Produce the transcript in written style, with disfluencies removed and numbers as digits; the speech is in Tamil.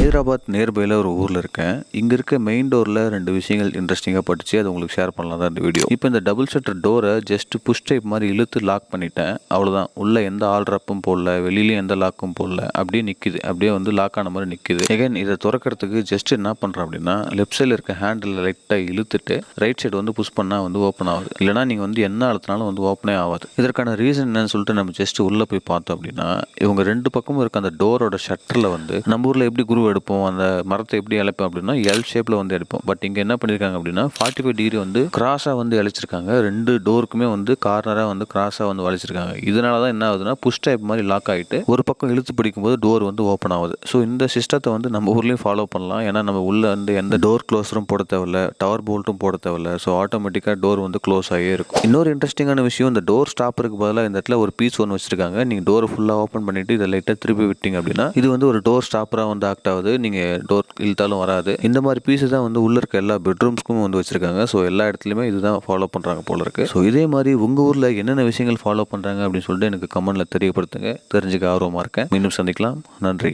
ஹைதராபாத் நியர்பையில் ஒரு ஊரில் இருக்கேன். இங்கே இருக்க மெயின் டோரில் 2 விஷயங்கள் இன்ட்ரெஸ்டிங்காக பட்டுச்சு. அது உங்களுக்கு ஷேர் பண்ணலாம் தான் இந்த வீடியோ. இப்போ இந்த டபுள் ஷட்டர் டோரை ஜஸ்ட் புஷ் டைப் மாதிரி இழுத்து லாக் பண்ணிட்டேன். அவ்வளோதான். உள்ளே எந்த ஆல்ரப்பும் போடல, வெளியிலையும் எந்த லாக்கும் போடல. அப்படியே நிற்கிது. அப்படியே வந்து லாக் ஆன மாதிரி நிற்கிது. எகைன் இதை திறக்கிறதுக்கு ஜஸ்ட் என்ன பண்ணுறேன் அப்படின்னா, லெஃப்ட் சைடில் இருக்க ஹேண்டில் லைட்டாக இழுத்துட்டு ரைட் சைடு வந்து புஷ் பண்ணால் வந்து ஓப்பன் ஆகுது. இல்லைனா நீங்கள் வந்து என்ன அழுத்தினாலும் வந்து ஓப்பனே ஆகாது. இதற்கான ரீசன் என்னன்னு சொல்லிட்டு நம்ம ஜஸ்ட் உள்ளே போய் பார்த்தோம் அப்படின்னா, இவங்க 2 பக்கமும் இருக்க அந்த டோரோட ஷட்டரில் வந்து நம்ம ஊரில் எப்படி குரு எடுப்போம், அந்த மரத்தை எப்படி இழைப்போம் அப்படின்னா எல் ஷேப்பில் வந்து எடுப்போம். பட் இங்கே என்ன பண்ணியிருக்காங்க அப்படின்னா 45 டிகிரி வந்து கிராஸாக வந்து இழைச்சிருக்காங்க. 2 டோருக்குமே வந்து கார்னராக வந்து கிராஸாக வந்து வளைச்சிருக்காங்க. இதனால தான் என்ன ஆகுதுன்னா புஷ் டைப் மாதிரி லாக் ஆகிட்டு ஒரு பக்கம் இழுத்து பிடிக்கும்போது டோர் வந்து ஓப்பன் ஆகுது. ஸோ இந்த சிஸ்டத்தை வந்து நம்ம ஊர்லேயும் ஃபாலோ பண்ணலாம். ஏன்னா நம்ம உள்ள வந்து எந்த டோர் க்ளோஸரும் போட தேவையில்ல, டவர் போல்ட்டும் போட தேவையில்ல. ஸோ ஆட்டோமேட்டிக்காக டோர் வந்து க்ளோஸ் ஆகியே இருக்கும். இன்னொரு இன்ட்ரெஸ்டிங்கான விஷயம், இந்த டோர் ஸ்டாப்பருக்கு பதிலாக இந்த இடத்துல ஒரு பீஸ் ஒன்று வச்சிருக்காங்க. நீங்கள் டோரை ஃபுல்லாக ஓப்பன் பண்ணிட்டு இதை லைட்டாக திருப்பி விட்டீங்க அப்படின்னா இது வந்து ஒரு டோர் ஸ்டாப்பராக வந்து ஆக்ட் ஆகுது. நீங்கள் டோர் இழுத்தாலும் வராது. இந்த மாதிரி பீஸு தான் வந்து உள்ள இருக்க எல்லா பெட்ரூம்ஸ்க்கும் வந்து வச்சிருக்காங்க. ஸோ எல்லா இடத்துலையுமே இதுதான் ஃபாலோ பண்ணுறாங்க போல இருக்கு. ஸோ இதே மாதிரி உங்கள் ஊரில் என்னென்ன விஷயங்கள் ஃபாலோ பண்ணுறாங்க அப்படின்னு சொல்லிட்டு எனக்கு கமெண்ட்ல தெரியப்படுத்துங்க. தெரிஞ்சுக்க ஆர்வமாக இருக்கேன். மீண்டும் சந்திக்கலாம். நன்றி.